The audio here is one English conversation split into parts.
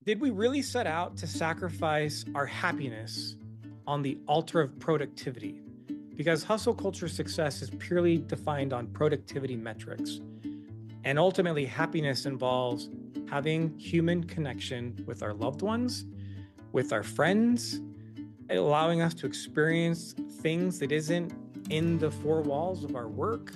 Did we really set out to sacrifice our happiness on the altar of productivity? Because hustle culture success is purely defined on productivity metrics. And ultimately, happiness involves having human connection with our loved ones, with our friends, allowing us to experience things that isn't in the four walls of our work.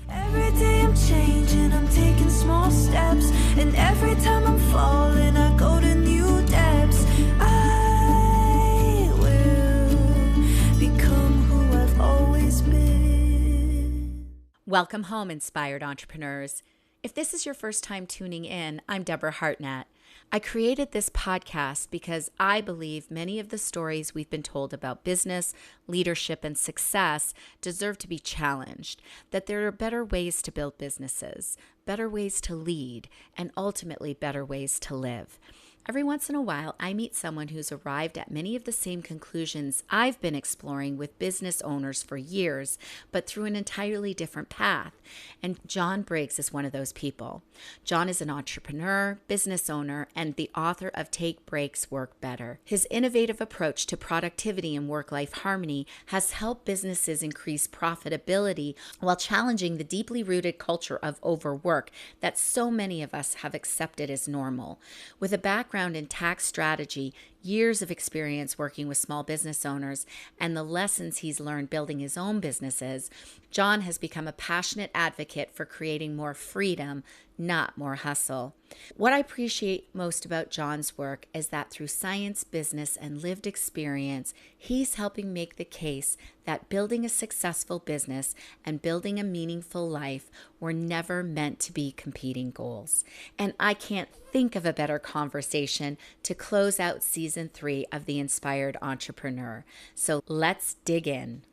Every day I'm changing, I'm taking small steps, and every time I'm falling, I go to new depths. I will become who I've always been. Welcome home, inspired entrepreneurs. If this is your first time tuning in, I'm Deborah Hartnett. I created this podcast because I believe many of the stories we've been told about business, leadership, and success deserve to be challenged, that there are better ways to build businesses, better ways to lead, and ultimately better ways to live. Every once in a while, I meet someone who's arrived at many of the same conclusions I've been exploring with business owners for years, but through an entirely different path. And John Briggs is one of those people. John is an entrepreneur, business owner, and the author of Take Breaks, Work Better. His innovative approach to productivity and work-life harmony has helped businesses increase profitability while challenging the deeply rooted culture of overwork that so many of us have accepted as normal. With a background in tax strategy, years of experience working with small business owners, and the lessons he's learned building his own businesses, John has become a passionate advocate for creating more freedom, not more hustle. What I appreciate most about John's work is that through science, business, and lived experience, he's helping make the case that building a successful business and building a meaningful life were never meant to be competing goals. And I can't think of a better conversation to close out Season 3 of The Inspired Entrepreneur. So let's dig in.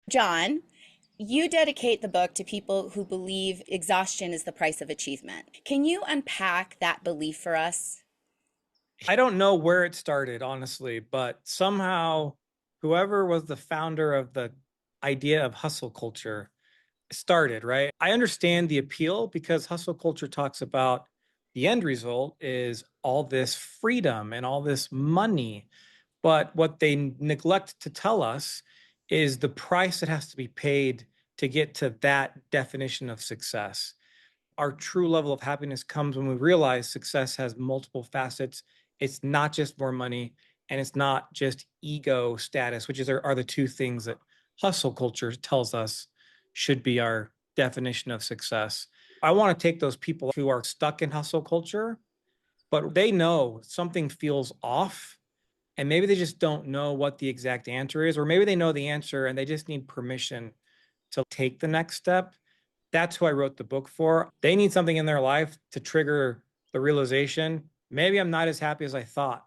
John, you dedicate the book to people who believe exhaustion is the price of achievement. Can you unpack that belief for us? I don't know where it started, honestly, but somehow whoever was the founder of the idea of hustle culture started, right? I understand the appeal because hustle culture talks about the end result is all this freedom and all this money. But what they neglect to tell us is the price that has to be paid to get to that definition of success. Our true level of happiness comes when we realize success has multiple facets. It's not just more money, and it's not just ego status, which are the two things that hustle culture tells us should be our definition of success. I want to take those people who are stuck in hustle culture, but they know something feels off, and maybe they just don't know what the exact answer is, or maybe they know the answer and they just need permission to take the next step. That's who I wrote the book for. They need something in their life to trigger the realization, maybe I'm not as happy as I thought.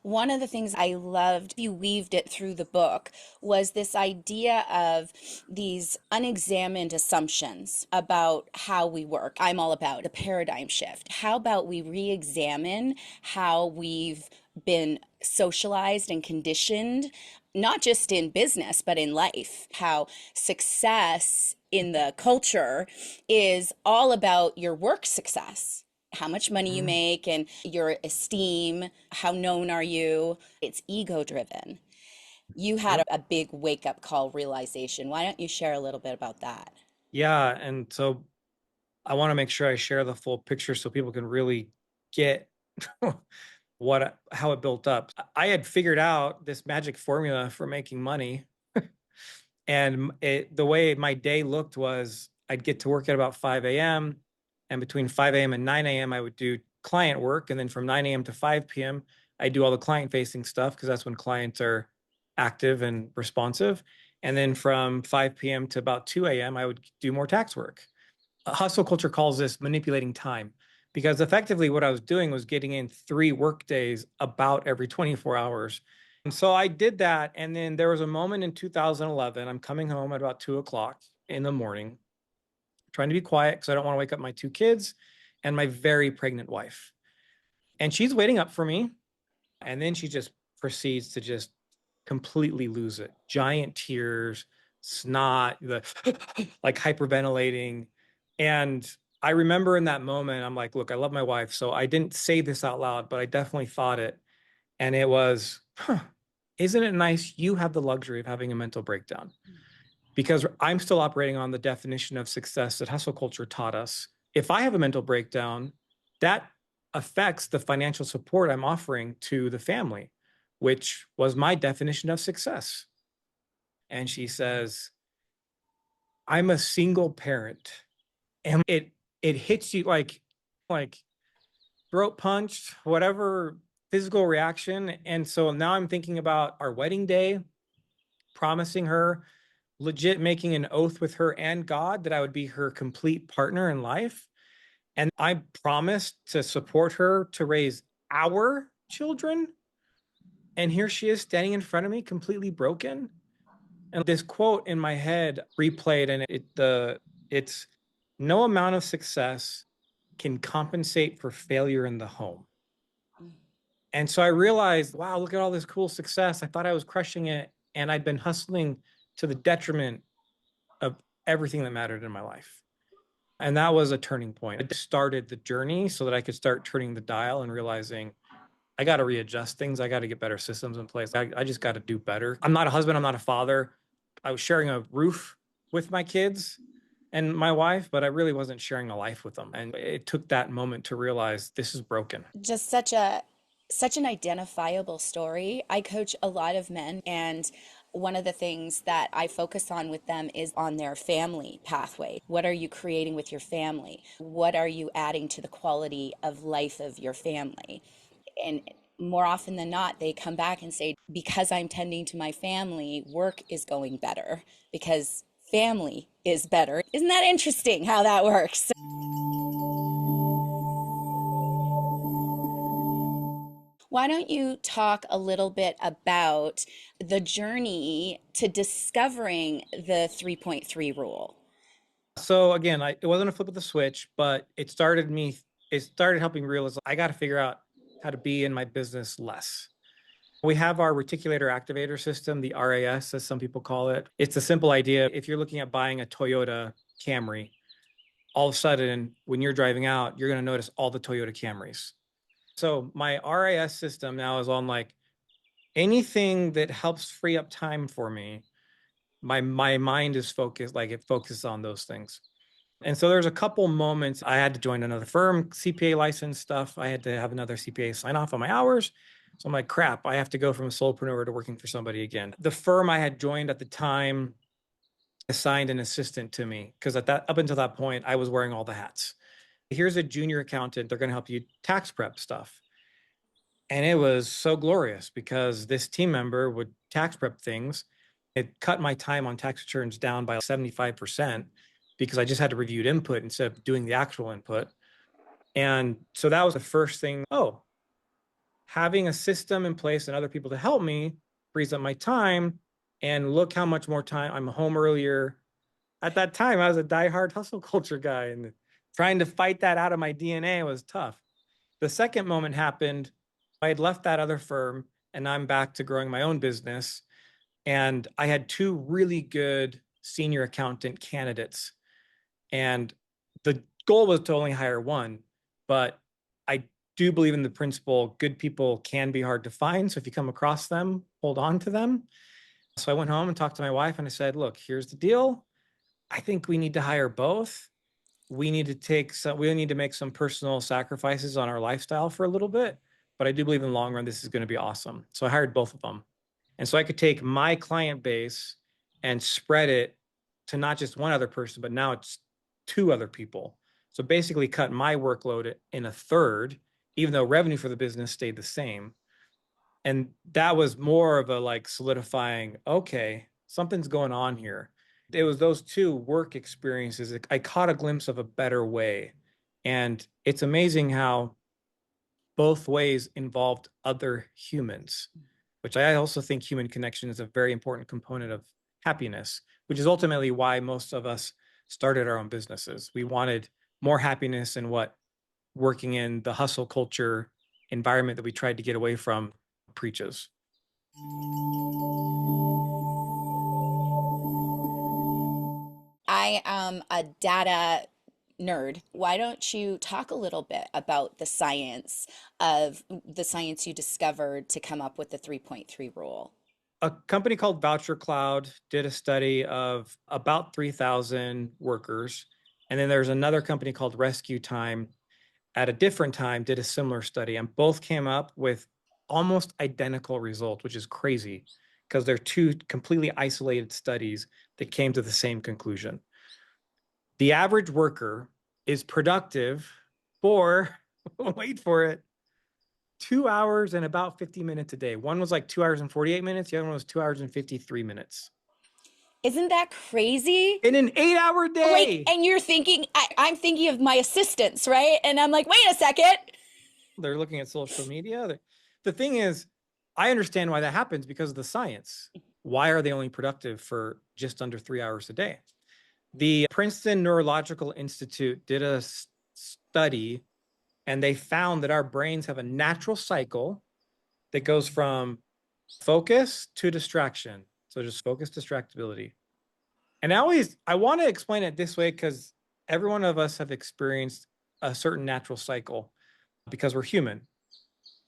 One of the things I loved, you weaved it through the book, was this idea of these unexamined assumptions about how we work. I'm all about a paradigm shift. How about we re-examine how we've been socialized and conditioned, not just in business, but in life, how success in the culture is all about your work success. How much money you make and your esteem, how known are you? It's ego driven. You had a big wake up call realization. Why don't you share a little bit about that? Yeah. And so I want to make sure I share the full picture so people can really get how it built up. I had figured out this magic formula for making money. And the way my day looked was I'd get to work at about 5 a.m. And between 5 a.m. and 9 a.m., I would do client work. And then from 9 a.m. to 5 p.m., I do all the client facing stuff because that's when clients are active and responsive. And then from 5 p.m. to about 2 a.m., I would do more tax work. Hustle culture calls this manipulating time because effectively what I was doing was getting in 3 work days about every 24 hours. And so I did that. And then there was a moment in 2011, I'm coming home at about 2 o'clock in the morning, trying to be quiet because I don't want to wake up my 2 kids and my very pregnant wife. And she's waiting up for me. And then she just proceeds to just completely lose it. Giant tears, snot, the like hyperventilating. And I remember in that moment, I'm like, look, I love my wife. So I didn't say this out loud, but I definitely thought it. And it was, isn't it nice you have the luxury of having a mental breakdown? Because I'm still operating on the definition of success that hustle culture taught us. If I have a mental breakdown, that affects the financial support I'm offering to the family, which was my definition of success. And she says, I'm a single parent. And it hits you like throat punched, whatever physical reaction. And so now I'm thinking about our wedding day, promising her, legit making an oath with her and God that I would be her complete partner in life. And I promised to support her to raise our children. And here she is standing in front of me, completely broken. And this quote in my head replayed, and it's no amount of success can compensate for failure in the home. And so I realized, wow, look at all this cool success. I thought I was crushing it, and I'd been hustling to the detriment of everything that mattered in my life. And that was a turning point. I started the journey so that I could start turning the dial and realizing I got to readjust things. I got to get better systems in place. I just got to do better. I'm not a husband. I'm not a father. I was sharing a roof with my kids and my wife, but I really wasn't sharing a life with them. And it took that moment to realize this is broken. Just such an identifiable story. I coach a lot of men, and one of the things that I focus on with them is on their family pathway. What are you creating with your family? What are you adding to the quality of life of your family? And more often than not, they come back and say, because I'm tending to my family, work is going better because family is better. Isn't that interesting how that works? Why don't you talk a little bit about the journey to discovering the 3.3 rule? So again, it wasn't a flip of the switch, but it started helping me realize I got to figure out how to be in my business less. We have our reticulator activator system, the RAS, as some people call it. It's a simple idea. If you're looking at buying a Toyota Camry, all of a sudden, when you're driving out, you're going to notice all the Toyota Camrys. So my RAS system now is on like anything that helps free up time for me. My mind is focused, like it focuses on those things. And so there's a couple moments I had to join another firm, CPA license stuff. I had to have another CPA sign off on my hours. So I'm like, crap, I have to go from a solopreneur to working for somebody again. The firm I had joined at the time assigned an assistant to me because up until that point, I was wearing all the hats. Here's a junior accountant. They're going to help you tax prep stuff. And it was so glorious because this team member would tax prep things. It cut my time on tax returns down by 75% because I just had to review input instead of doing the actual input. And so that was the first thing. Oh, having a system in place and other people to help me frees up my time. And look how much more time I'm home earlier. At that time, I was a diehard hustle culture guy, and trying to fight that out of my DNA was tough. The second moment happened. I had left that other firm and I'm back to growing my own business. And I had two really good senior accountant candidates. And the goal was to only hire one. But I do believe in the principle good people can be hard to find. So if you come across them, hold on to them. So I went home and talked to my wife and I said, look, here's the deal. I think we need to hire both. We need to make some personal sacrifices on our lifestyle for a little bit. But I do believe in the long run, this is going to be awesome. So I hired both of them. And so I could take my client base and spread it to not just one other person, but now it's two other people. So basically cut my workload in a third, even though revenue for the business stayed the same. And that was more of a like solidifying, okay, something's going on here. It was those two work experiences. I caught a glimpse of a better way. And it's amazing how both ways involved other humans, which I also think human connection is a very important component of happiness, which is ultimately why most of us started our own businesses. We wanted more happiness in what working in the hustle culture environment that we tried to get away from preaches. I am a data nerd. Why don't you talk a little bit about the science you discovered to come up with the 3.3 rule? A company called Voucher Cloud did a study of about 3,000 workers. And then there's another company called Rescue Time at a different time did a similar study, and both came up with almost identical results, which is crazy because they're two completely isolated studies that came to the same conclusion. The average worker is productive for, wait for it, 2 hours and about 50 minutes a day. One was like 2 hours and 48 minutes. The other one was 2 hours and 53 minutes. Isn't that crazy? In an 8-hour day. And you're thinking, I'm thinking of my assistants, right? And I'm like, wait a second. They're looking at social media. The thing is, I understand why that happens because of the science. Why are they only productive for just under 3 hours a day? The Princeton Neurological Institute did a study, and they found that our brains have a natural cycle that goes from focus to distraction. So just focus, distractibility. And I want to explain it this way because every one of us have experienced a certain natural cycle because we're human.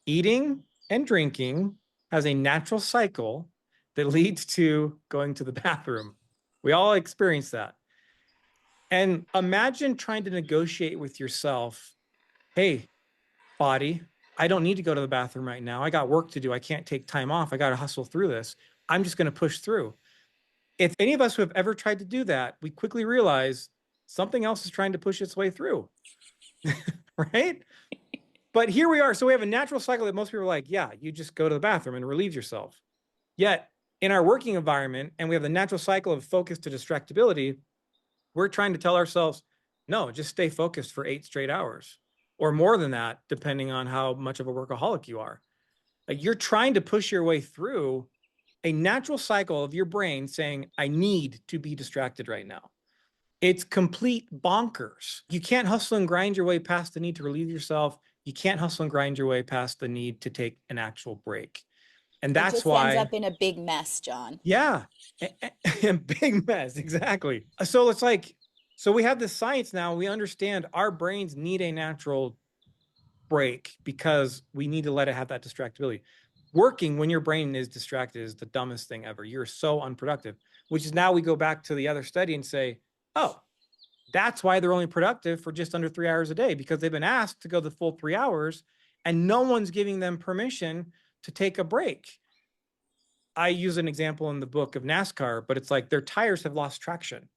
Eating and drinking has a natural cycle that leads to going to the bathroom. We all experience that. And imagine trying to negotiate with yourself, hey, body, I don't need to go to the bathroom right now. I got work to do. I can't take time off. I got to hustle through this. I'm just going to push through. If any of us who have ever tried to do that, we quickly realize something else is trying to push its way through, right? But here we are. So we have a natural cycle that most people are like, yeah, you just go to the bathroom and relieve yourself. Yet in our working environment, and we have the natural cycle of focus to distractibility, we're trying to tell ourselves, no, just stay focused for 8 straight hours or more than that, depending on how much of a workaholic you are. Like you're trying to push your way through a natural cycle of your brain saying, I need to be distracted right now. It's complete bonkers. You can't hustle and grind your way past the need to relieve yourself. You can't hustle and grind your way past the need to take an actual break. And that's it just why ends up in a big mess, John. Yeah, a big mess, exactly. So it's like, so we have this science now. We understand our brains need a natural break because we need to let it have that distractibility. Working when your brain is distracted is the dumbest thing ever. You're so unproductive, which is now we go back to the other study and say, oh, that's why they're only productive for just under 3 hours a day, because they've been asked to go the full 3 hours and no one's giving them permission to take a break. I use an example in the book of NASCAR, but it's like their tires have lost traction.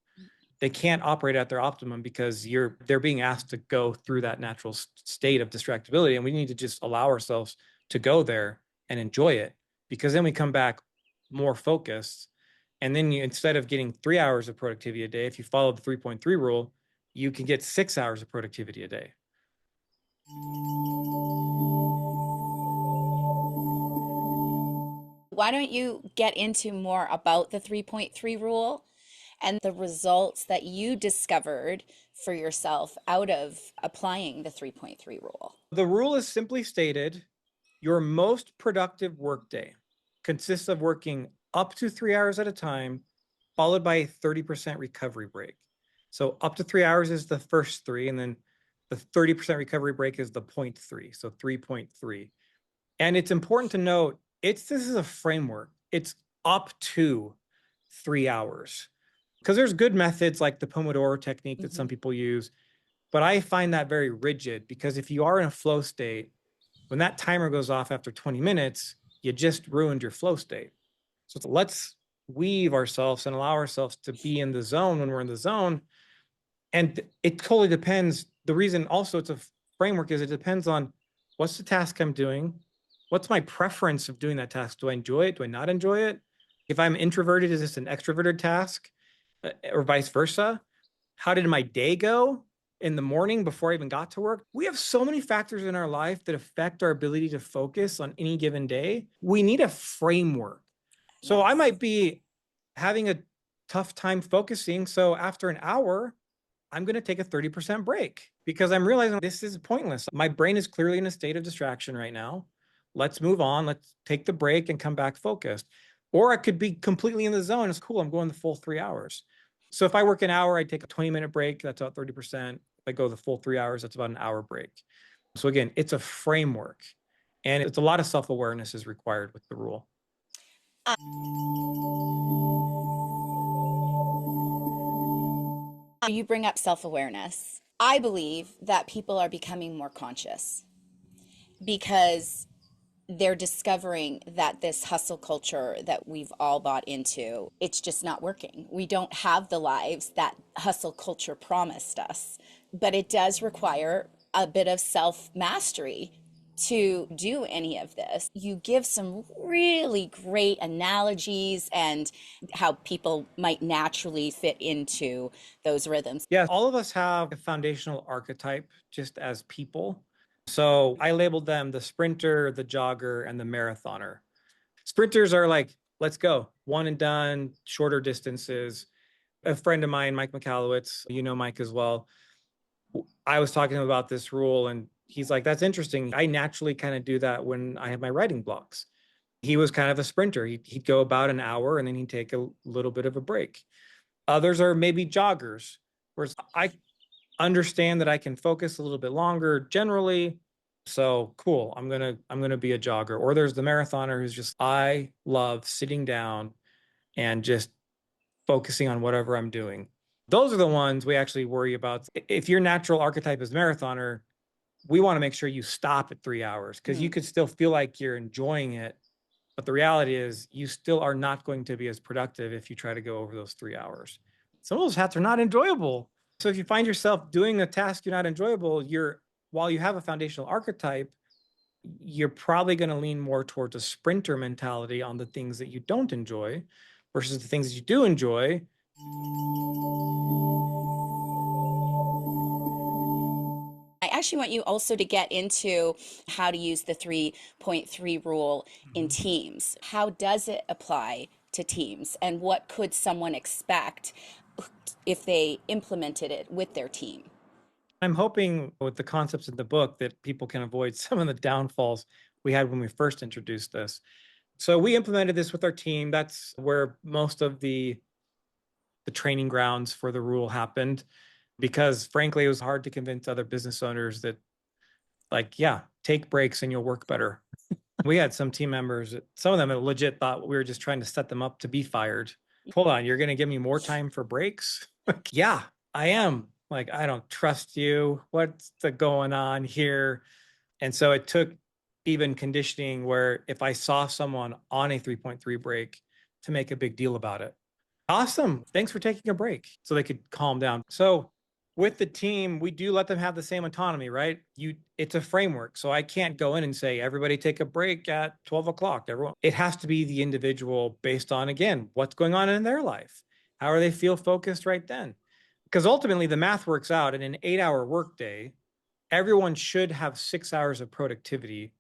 They can't operate at their optimum because they're being asked to go through that natural state of distractibility. And we need to just allow ourselves to go there and enjoy it, because then we come back more focused. And then instead of getting 3 hours of productivity a day, if you follow the 3.3 rule, you can get 6 hours of productivity a day. Why don't you get into more about the 3.3 rule and the results that you discovered for yourself out of applying the 3.3 rule? The rule is simply stated, your most productive workday consists of working up to 3 hours at a time, followed by a 30% recovery break. So up to 3 hours is the first 3, and then the 30% recovery break is the 0.3, so 3.3. And it's important to note, this is a framework. It's up to 3 hours. Because there's good methods like the Pomodoro technique that some people use, but I find that very rigid, because if you are in a flow state, when that timer goes off after 20 minutes, you just ruined your flow state. So let's weave ourselves and allow ourselves to be in the zone when we're in the zone. And it totally depends. The reason also it's a framework is it depends on what's the task I'm doing, what's my preference of doing that task. Do I enjoy it? Do I not enjoy it? If I'm introverted, is this an extroverted task, or vice versa? How did my day go in the morning before I even got to work? We have so many factors in our life that affect our ability to focus on any given day. We need a framework. So I might be having a tough time focusing. So after an hour, I'm going to take a 30% break because I'm realizing this is pointless. My brain is clearly in a state of distraction right now. Let's move on. Let's take the break and come back focused. Or I could be completely in the zone. It's cool. I'm going the full 3 hours. So if I work an hour, I take a 20-minute break. That's about 30%. If I go the full 3 hours, that's about an hour break. So again, it's a framework, and it's a lot of self-awareness is required with the rule. You bring up self-awareness. I believe that people are becoming more conscious because they're discovering that this hustle culture that we've all bought into, it's just not working. We don't have the lives that hustle culture promised us, but it does require a bit of self-mastery to do any of this. You give some really great analogies and how people might naturally fit into those rhythms. Yeah, all of us have a foundational archetype just as people. So I labeled them the sprinter, the jogger, and the marathoner. Sprinters are like, let's go, one and done, shorter distances. A friend of mine, Mike McAllowitz, you know Mike as well. I was talking about this rule, and he's like, that's interesting. I naturally kind of do that when I have my writing blocks. He was kind of a sprinter. He'd go about an hour and then he'd take a little bit of a break. Others are maybe joggers, whereas I understand that I can focus a little bit longer generally. So cool. I'm gonna be a jogger. Or there's the marathoner who's just, I love sitting down and just focusing on whatever I'm doing. Those are the ones we actually worry about. If your natural archetype is marathoner, we want to make sure you stop at 3 hours because you could still feel like you're enjoying it. But the reality is you still are not going to be as productive if you try to go over those 3 hours. Some of those hats are not enjoyable. So if you find yourself doing a task you're not enjoyable, while you have a foundational archetype, you're probably going to lean more towards a sprinter mentality on the things that you don't enjoy versus the things that you do enjoy. I actually want you also to get into how to use the 3.3 rule in teams. How does it apply to teams, and what could someone expect if they implemented it with their team? I'm hoping with the concepts in the book that people can avoid some of the downfalls we had when we first introduced this. So we implemented this with our team. That's where most of the training grounds for the rule happened, because frankly, it was hard to convince other business owners that, like, yeah, take breaks and you'll work better. We had some team members, some of them legit thought we were just trying to set them up to be fired. Hold on, you're going to give me more time for breaks? Like, yeah, I am. Like, I don't trust you. What's going on here? And so it took even conditioning where if I saw someone on a 3.3 break to make a big deal about it. Awesome. Thanks for taking a break. So they could calm down. So with the team, we do let them have the same autonomy, right? It's a framework. So I can't go in and say, everybody take a break at 12 o'clock. Everyone, it has to be the individual based on, again, what's going on in their life. How are they feel focused right then? Because ultimately the math works out in an 8-hour workday. Everyone should have 6 hours of productivity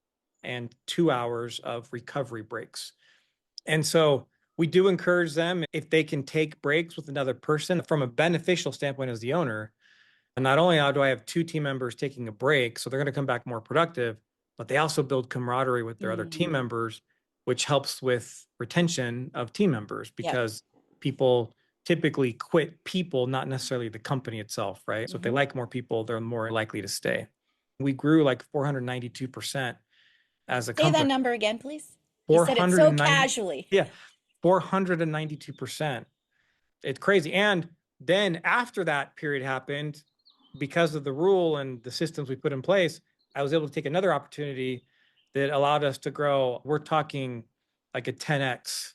and 2 hours of recovery breaks. And so we do encourage them, if they can take breaks with another person from a beneficial standpoint as the owner. And not only do I have two team members taking a break, so they're going to come back more productive, but they also build camaraderie with their other team members, which helps with retention of team members because people typically quit people, not necessarily the company itself, right? So if they like more people, they're more likely to stay. We grew like 492% as a company. Say that number again, please. You said it so casually. Yeah, 492%. It's crazy. And then after that period happened, because of the rule and the systems we put in place, I was able to take another opportunity that allowed us to grow. We're talking like a 10x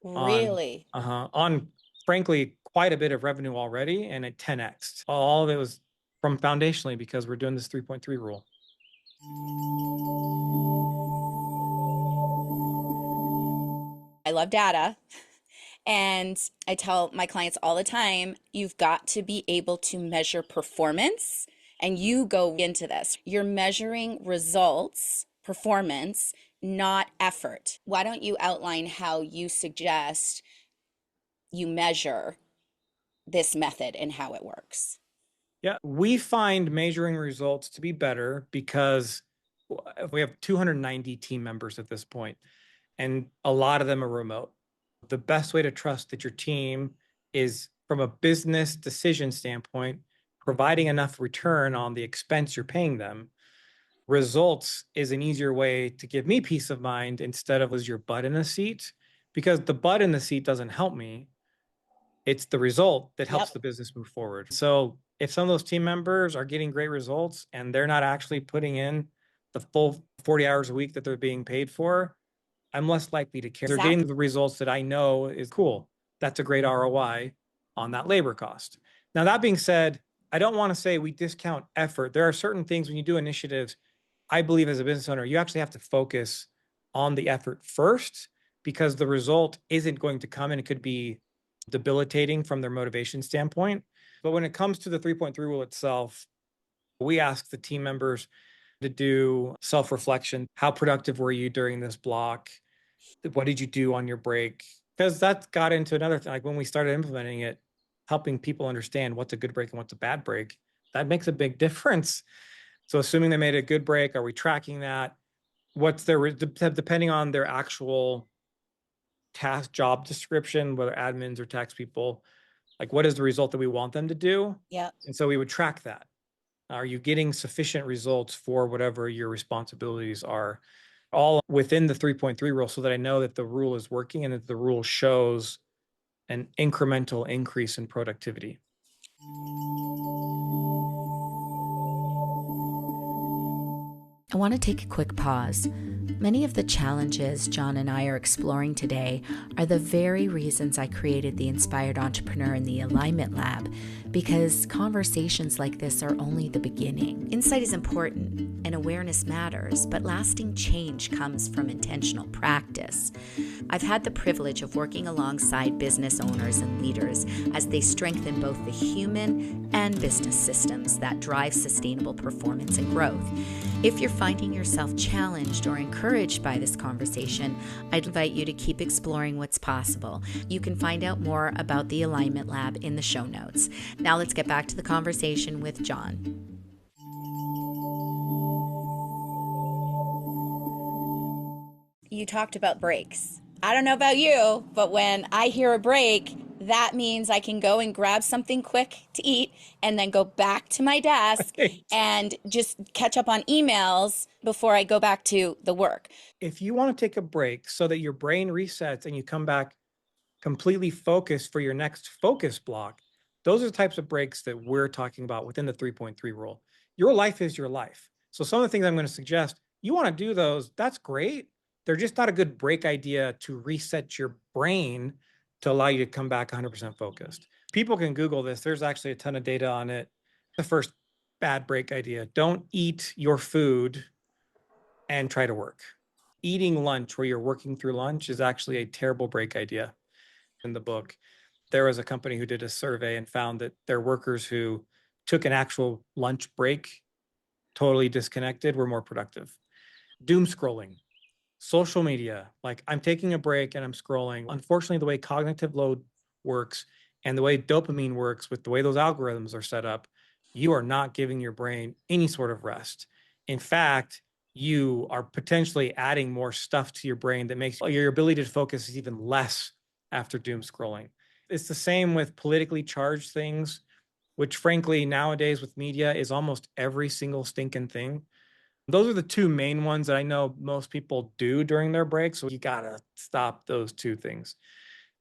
Really? on frankly quite a bit of revenue already, and a 10x. All of it was from foundationally because we're doing this 3.3 rule. I love data. And I tell my clients all the time, you've got to be able to measure performance. And you go into this. You're measuring results, performance, not effort. Why don't you outline how you suggest you measure this method and how it works? Yeah, we find measuring results to be better because we have 290 team members at this point, and a lot of them are remote. The best way to trust that your team is from a business decision standpoint, providing enough return on the expense you're paying them. Results is an easier way to give me peace of mind instead of was your butt in a seat, because the butt in the seat doesn't help me. It's the result that helps Yep. the business move forward. So if some of those team members are getting great results and they're not actually putting in the full 40 hours a week that they're being paid for, I'm less likely to care. They're getting the results that I know is cool. That's a great ROI on that labor cost. Now, that being said, I don't want to say we discount effort. There are certain things when you do initiatives, I believe as a business owner, you actually have to focus on the effort first, because the result isn't going to come and it could be debilitating from their motivation standpoint. But when it comes to the 3.3 rule itself, we ask the team members to do self-reflection. How productive were you during this block? What did you do on your break? Because that got into another thing. Like when we started implementing it, helping people understand what's a good break and what's a bad break, that makes a big difference. So assuming they made a good break, are we tracking that? What's their, depending on their actual task job description, whether admins or tax people, like what is the result that we want them to do? Yeah. And so we would track that. Are you getting sufficient results for whatever your responsibilities are? All within the 3.3 rule, so that I know that the rule is working and that the rule shows an incremental increase in productivity. I want to take a quick pause. Many of the challenges John and I are exploring today are the very reasons I created the Inspired Entrepreneur in the Alignment Lab, because conversations like this are only the beginning. Insight is important and awareness matters, but lasting change comes from intentional practice. I've had the privilege of working alongside business owners and leaders as they strengthen both the human and business systems that drive sustainable performance and growth. If you're finding yourself challenged or encouraged by this conversation, I'd invite you to keep exploring what's possible. You can find out more about the Alignment Lab in the show notes. Now let's get back to the conversation with John. You talked about breaks. I don't know about you, but when I hear a break, that means I can go and grab something quick to eat and then go back to my desk and just catch up on emails before I go back to the work. If you want to take a break so that your brain resets and you come back completely focused for your next focus block, those are the types of breaks that we're talking about within the 3.3 rule. Your life is your life. So some of the things I'm going to suggest, you want to do those, that's great. They're just not a good break idea to reset your brain to allow you to come back 100% focused. People can Google this. There's actually a ton of data on it. The first bad break idea: don't eat your food and try to work. Eating lunch where you're working through lunch is actually a terrible break idea. In the book, there was a company who did a survey and found that their workers who took an actual lunch break, totally disconnected, were more productive. Doom scrolling. Social media, like I'm taking a break and I'm scrolling. Unfortunately, the way cognitive load works and the way dopamine works with the way those algorithms are set up, you are not giving your brain any sort of rest. In fact, you are potentially adding more stuff to your brain that makes your ability to focus even less after doom scrolling. It's the same with politically charged things, which frankly, nowadays with media is almost every single stinking thing. Those are the two main ones that I know most people do during their breaks. So you gotta stop those two things.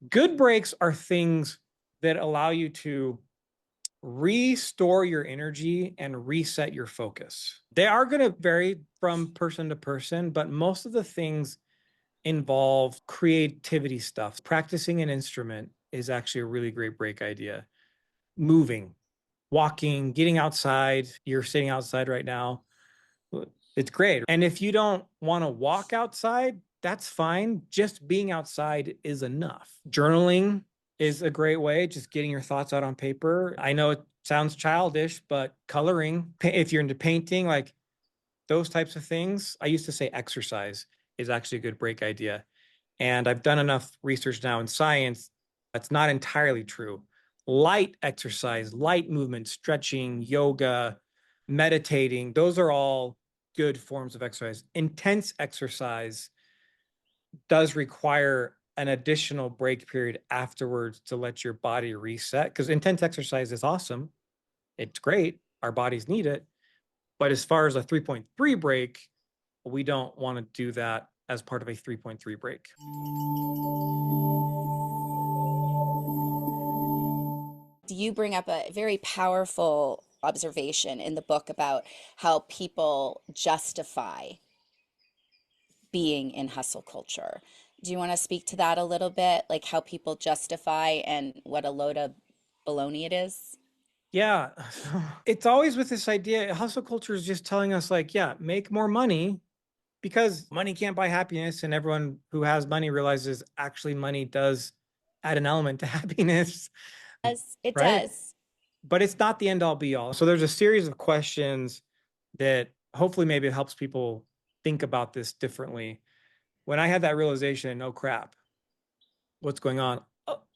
Good breaks are things that allow you to restore your energy and reset your focus. They are going to vary from person to person, but most of the things involve creativity stuff. Practicing an instrument is actually a really great break idea. Moving, walking, getting outside. You're sitting outside right now. It's great. And if you don't want to walk outside, that's fine. Just being outside is enough. Journaling is a great way, just getting your thoughts out on paper. I know it sounds childish, but coloring, if you're into painting, like those types of things. I used to say exercise is actually a good break idea. And I've done enough research now in science, that's not entirely true. Light exercise, light movement, stretching, yoga, meditating, those are all good forms of exercise. Intense exercise does require an additional break period afterwards to let your body reset. Because intense exercise is awesome. It's great. Our bodies need it. But as far as a 3.3 break, we don't want to do that as part of a 3.3 break. You bring up a very powerful observation in the book about how people justify being in hustle culture. Do you want to speak to that a little bit? Like how people justify and what a load of baloney it is? Yeah. It's always with this idea. Hustle culture is just telling us, like, yeah, make more money because money can't buy happiness. And everyone who has money realizes actually money does add an element to happiness, As it right? does. But it's not the end all be all. So there's a series of questions that hopefully maybe it helps people think about this differently. When I had that realization, oh crap, what's going on?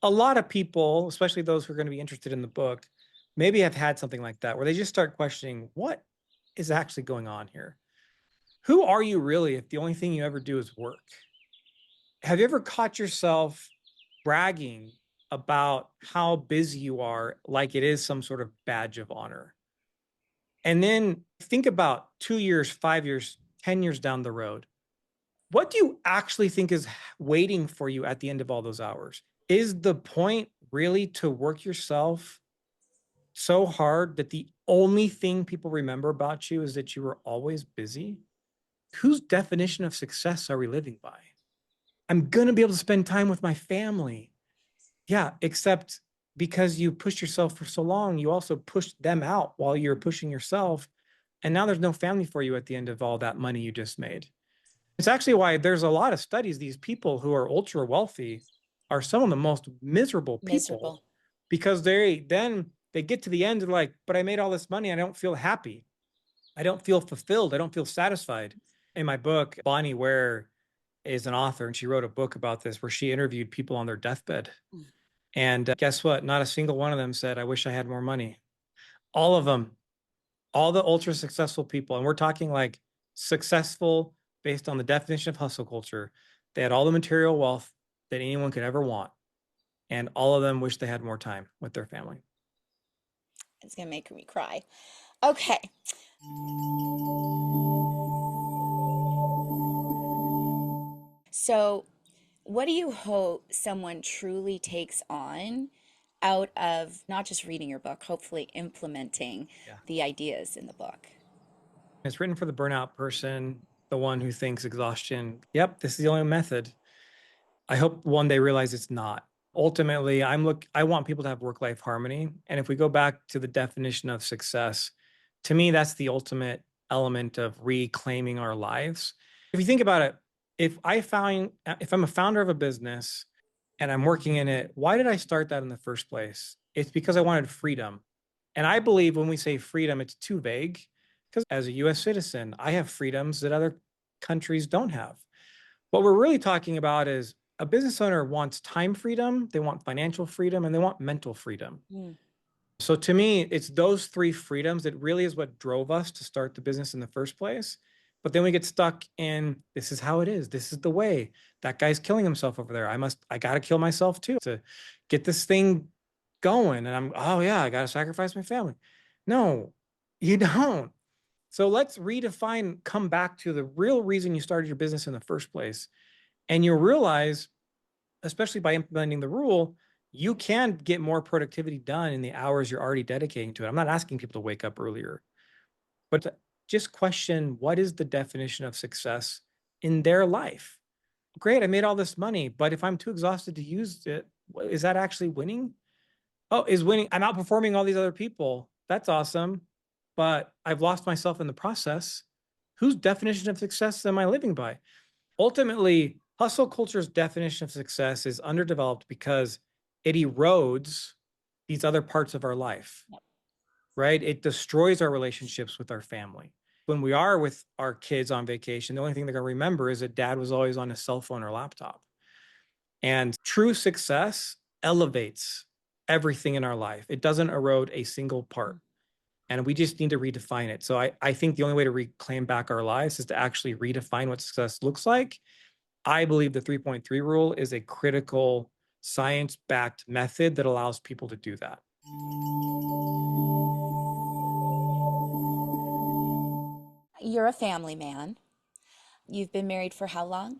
A lot of people, especially those who are going to be interested in the book, maybe have had something like that where they just start questioning what is actually going on here. Who are you really if the only thing you ever do is work? Have you ever caught yourself bragging about how busy you are like it is some sort of badge of honor? And then think about 2 years, 5 years, 10 years down the road. What do you actually think is waiting for you at the end of all those hours? Is the point really to work yourself so hard that the only thing people remember about you is that you were always busy? Whose definition of success are we living by? I'm going to be able to spend time with my family. Yeah, except because you pushed yourself for so long, you also pushed them out while you're pushing yourself. And now there's no family for you at the end of all that money you just made. It's actually why there's a lot of studies. These people who are ultra wealthy are some of the most miserable people Miserable. because they get to the end and like, but I made all this money. I don't feel happy. I don't feel fulfilled. I don't feel satisfied. In my book, Bonnie Ware is an author and she wrote a book about this where she interviewed people on their deathbed. And guess what? Not a single one of them said, I wish I had more money. All of them, all the ultra successful people, and we're talking like successful based on the definition of hustle culture, they had all the material wealth that anyone could ever want. And all of them wish they had more time with their family. It's going to make me cry. Okay. So, what do you hope someone truly takes on out of not just reading your book, hopefully implementing Yeah. the ideas in the book? It's written for the burnout person, the one who thinks exhaustion, yep, this is the only method. I hope one day realize it's not. Ultimately, I want people to have work-life harmony. And if we go back to the definition of success, to me, that's the ultimate element of reclaiming our lives. If you think about it, if I'm a founder of a business and I'm working in it, why did I start that in the first place? It's because I wanted freedom. And I believe when we say freedom, it's too vague because as a US citizen, I have freedoms that other countries don't have. What we're really talking about is a business owner wants time freedom, they want financial freedom, and they want mental freedom. Mm. So to me, it's those three freedoms that really is what drove us to start the business in the first place. But then we get stuck in this is how it is. This is the way. That guy's killing himself over there. I got to kill myself too to get this thing going. And oh yeah, I got to sacrifice my family. No, you don't. So let's redefine, come back to the real reason you started your business in the first place. And you'll realize, especially by implementing the rule, you can get more productivity done in the hours you're already dedicating to it. I'm not asking people to wake up earlier, but to just question what is the definition of success in their life. Great, I made all this money, but if I'm too exhausted to use it, is that actually winning? Oh, is winning, I'm outperforming all these other people. That's awesome, but I've lost myself in the process. Whose definition of success am I living by? Ultimately, hustle culture's definition of success is underdeveloped because it erodes these other parts of our life, right? It destroys our relationships with our family. When we are with our kids on vacation, the only thing they're going to remember is that dad was always on his cell phone or laptop. And true success elevates everything in our life. It doesn't erode a single part. And we just need to redefine it. So I think the only way to reclaim back our lives is to actually redefine what success looks like I believe the 3.3 rule is a critical science-backed method that allows people to do that. You're a family man. You've been married for how long?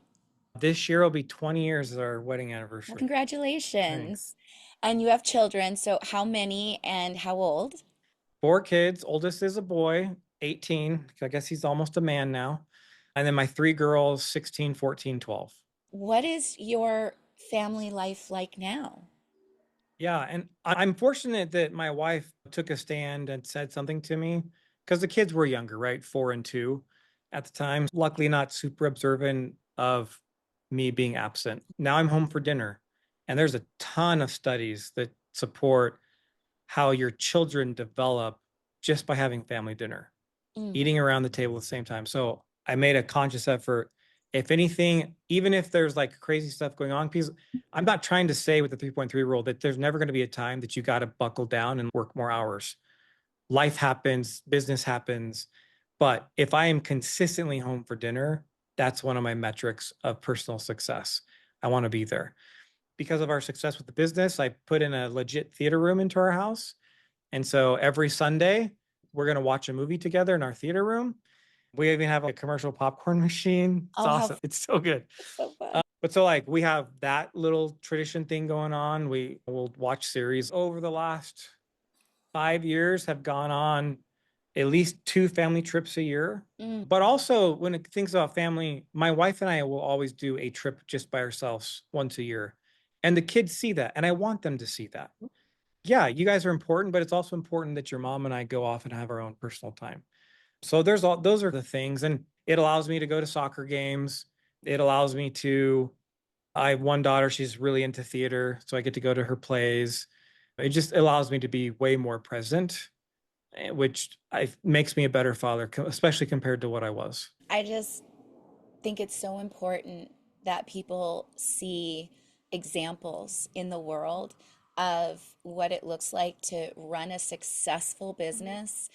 This year will be 20 years as our wedding Well, anniversary. congratulations. Thanks. And you have children. So, how many and how old? 4 kids. Oldest is a boy, 18. I guess he's almost a man now. And then my 3 girls, 16, 14, 12. What is your family life like now? Yeah, and I'm fortunate that my wife took a stand and said something to me because the kids were younger, right? 4 and 2 at the time. Luckily, not super observant of me being absent. Now I'm home for dinner, and there's a ton of studies that support how your children develop just by having family dinner, Mm. eating around the table at the same time. So I made a conscious effort. If anything, even if there's like crazy stuff going on, because I'm not trying to say with the 3.3 rule that there's never going to be a time that you got to buckle down and work more hours. Life happens, business happens. But if I am consistently home for dinner, that's one of my metrics of personal success. I want to be there. Because of our success with the business, I put in a legit theater room into our house. And so every Sunday, we're going to watch a movie together in our theater room. We even have a commercial popcorn machine. It's Oh, how awesome. It's so good. so fun. But so like we have that little tradition thing going on. We will watch series over the last 5 years have gone on at least 2 family trips a year. Mm. But also when it thinks about family, my wife and I will always do a trip just by ourselves once a year. And the kids see that. And I want them to see that. Yeah, you guys are important, but it's also important that your mom and I go off and have our own personal time. So there's all those are the things. And it allows me to go to soccer games. It allows me to, I have one daughter, she's really into theater, so I get to go to her plays. It just allows me to be way more present, which makes me a better father, especially compared to what I was. I just think it's so important that people see examples in the world of what it looks like to run a successful business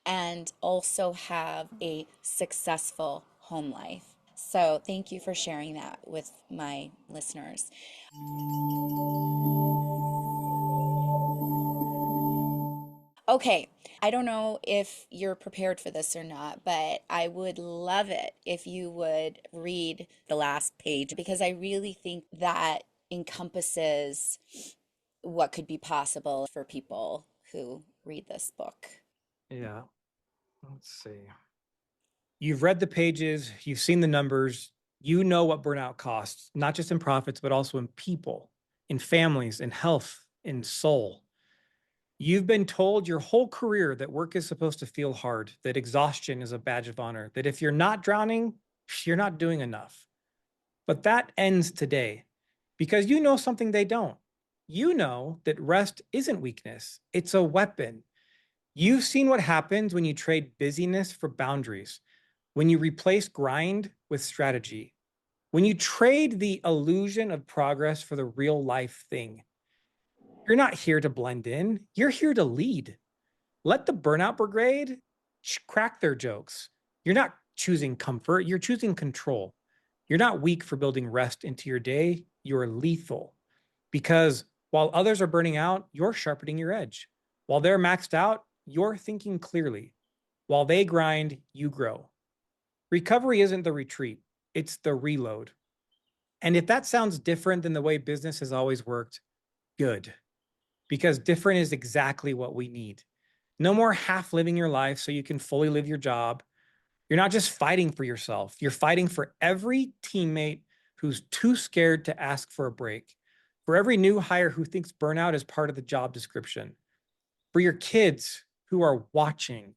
and also have a successful home life. So, thank you for sharing that with my listeners. Okay, I don't know if you're prepared for this or not, but I would love it if you would read the last page because I really think that encompasses what could be possible for people who read this book. Yeah. Let's see. You've read the pages, you've seen the numbers, you know what burnout costs, not just in profits, but also in people, in families, in health, in soul. You've been told your whole career that work is supposed to feel hard, that exhaustion is a badge of honor, that if you're not drowning, you're not doing enough. But that ends today because you know something they don't. You know that rest isn't weakness, it's a weapon. You've seen what happens when you trade busyness for boundaries, when you replace grind with strategy, when you trade the illusion of progress for the real life thing. You're not here to blend in, you're here to lead. Let the burnout brigade crack their jokes. You're not choosing comfort, you're choosing control. You're not weak for building rest into your day, you're lethal. Because while others are burning out, you're sharpening your edge. While they're maxed out, you're thinking clearly. While they grind, you grow. Recovery isn't the retreat, it's the reload. And if that sounds different than the way business has always worked, good. Because different is exactly what we need. No more half living your life so you can fully live your job. You're not just fighting for yourself, you're fighting for every teammate who's too scared to ask for a break, for every new hire who thinks burnout is part of the job description, for your kids who are watching,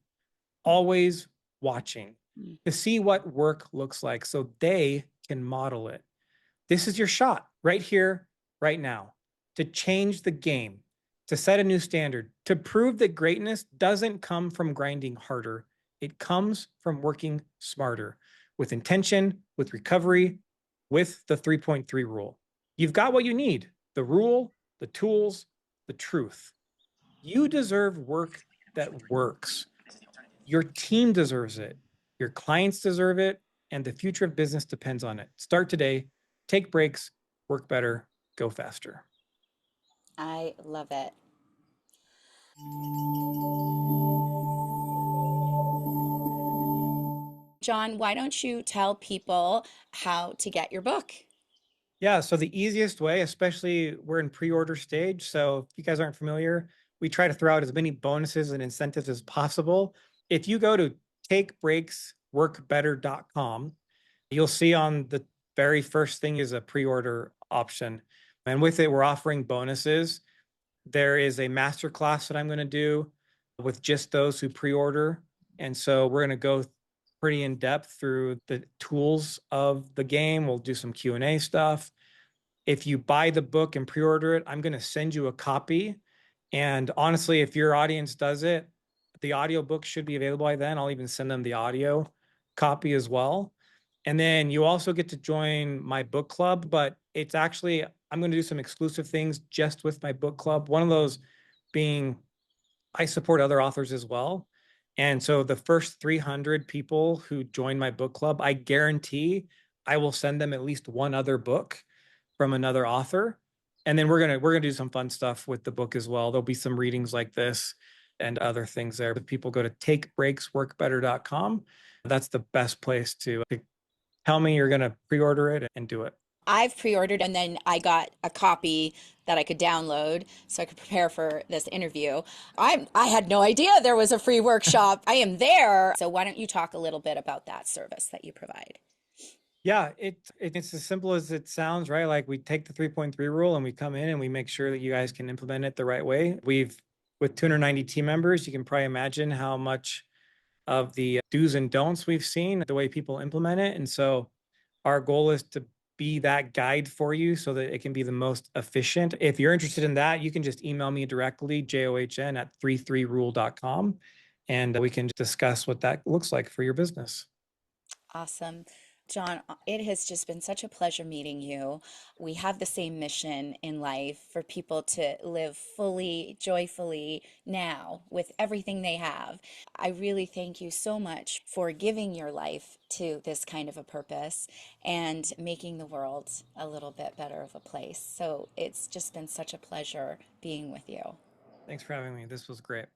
always watching, to see what work looks like so they can model it. This is your shot right here, right now, to change the game, to set a new standard, to prove that greatness doesn't come from grinding harder. It comes from working smarter, with intention, with recovery, with the 3.3 rule. You've got what you need: the rule, the tools, the truth. You deserve work that works. Your team deserves it. Your clients deserve it. And the future of business depends on it. Start today. take breaks, work better, go faster. I love it. John, why don't you tell people how to get your book? Yeah, so the easiest way, especially we're in pre-order stage. So if you guys aren't familiar, we try to throw out as many bonuses and incentives as possible. If you go to takebreaksworkbetter.com, you'll see on the very first thing is a pre-order option. And with it, we're offering bonuses. There is a masterclass that I'm going to do with just those who pre-order. And so we're going to go pretty in depth through the tools of the game. We'll do some Q&A stuff. If you buy the book and pre-order it, I'm going to send you a copy. And honestly, if your audience does it, the audio book should be available by then. I'll even send them the audio copy as well. And then you also get to join my book club, but it's actually, I'm going to do some exclusive things just with my book club. One of those being I support other authors as well. And so the first 300 people who join my book club, I guarantee I will send them at least one other book from another author. And then we're gonna do some fun stuff with the book as well. There'll be some readings like this and other things there. But people go to takebreaksworkbetter.com. That's the best place to tell me you're gonna pre-order it and do it. I've pre-ordered and then I got a copy that I could download so I could prepare for this interview. I had no idea there was a free workshop. I am there. So why don't you talk a little bit about that service that you provide? Yeah, it's as simple as it sounds, right? Like we take the 3.3 rule and we come in and we make sure that you guys can implement it the right way. With 290 team members, you can probably imagine how much of the do's and don'ts we've seen, the way people implement it. And so our goal is to be that guide for you so that it can be the most efficient. If you're interested in that, you can just email me directly, john@33rule.com, and we can discuss what that looks like for your business. Awesome. John, it has just been such a pleasure meeting you. We have the same mission in life for people to live fully, joyfully now with everything they have. I really thank you so much for giving your life to this kind of a purpose and making the world a little bit better of a place. So it's just been such a pleasure being with you. Thanks for having me. This was great.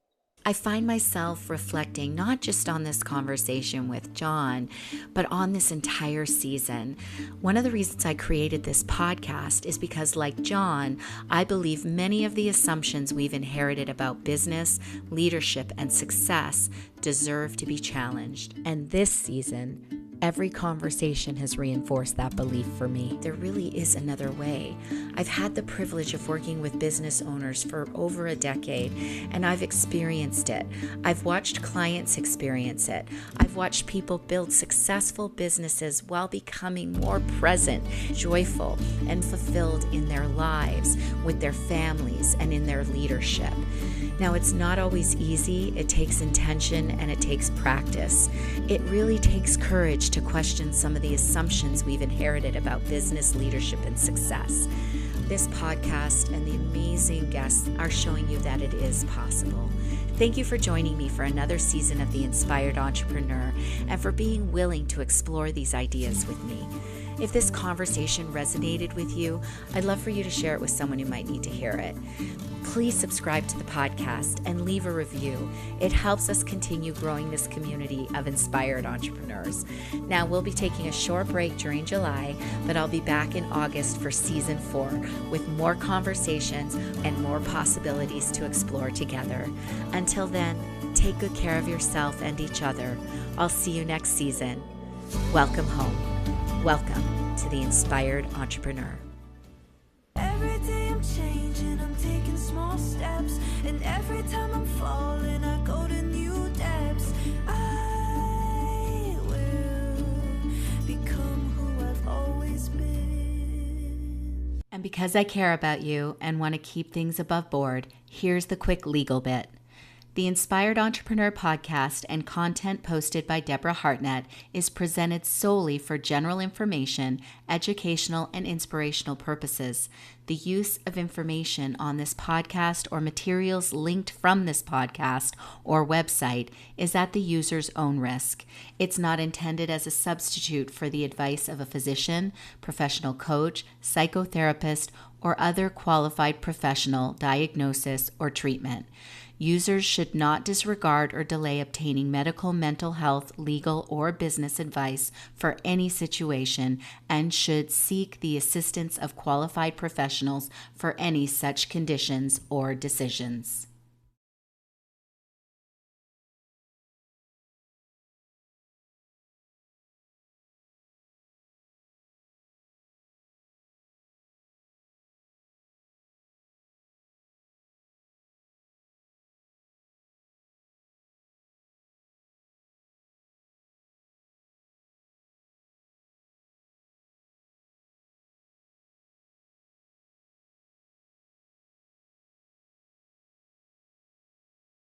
I find myself reflecting not just on this conversation with John, but on this entire season. One of the reasons I created this podcast is because, like John, I believe many of the assumptions we've inherited about business, leadership, and success deserve to be challenged. And this season, every conversation has reinforced that belief for me. There really is another way. I've had the privilege of working with business owners for over a decade, and I've experienced it. I've watched clients experience it. I've watched people build successful businesses while becoming more present, joyful, and fulfilled in their lives, with their families, and in their leadership. Now, it's not always easy. It takes intention and it takes practice. It really takes courage to question some of the assumptions we've inherited about business, leadership, and success. This podcast and the amazing guests are showing you that it is possible. Thank you for joining me for another season of The Inspired Entrepreneur and for being willing to explore these ideas with me. If this conversation resonated with you, I'd love for you to share it with someone who might need to hear it. Please subscribe to the podcast and leave a review. It helps us continue growing this community of inspired entrepreneurs. Now, we'll be taking a short break during July, but I'll be back in August for season 4 with more conversations and more possibilities to explore together. Until then, take good care of yourself and each other. I'll see you next season. Welcome home. Welcome to The Inspired Entrepreneur. Every day I'm changing, I'm taking small steps, and every time I'm falling, I go to new depths. I will become who I've always been. And because I care about you and want to keep things above board, here's the quick legal bit. The Inspired Entrepreneur podcast and content posted by Deborah Hartnett is presented solely for general information, educational, and inspirational purposes. The use of information on this podcast or materials linked from this podcast or website is at the user's own risk. It's not intended as a substitute for the advice of a physician, professional coach, psychotherapist, or other qualified professional diagnosis or treatment. Users should not disregard or delay obtaining medical, mental health, legal, or business advice for any situation and should seek the assistance of qualified professionals for any such conditions or decisions.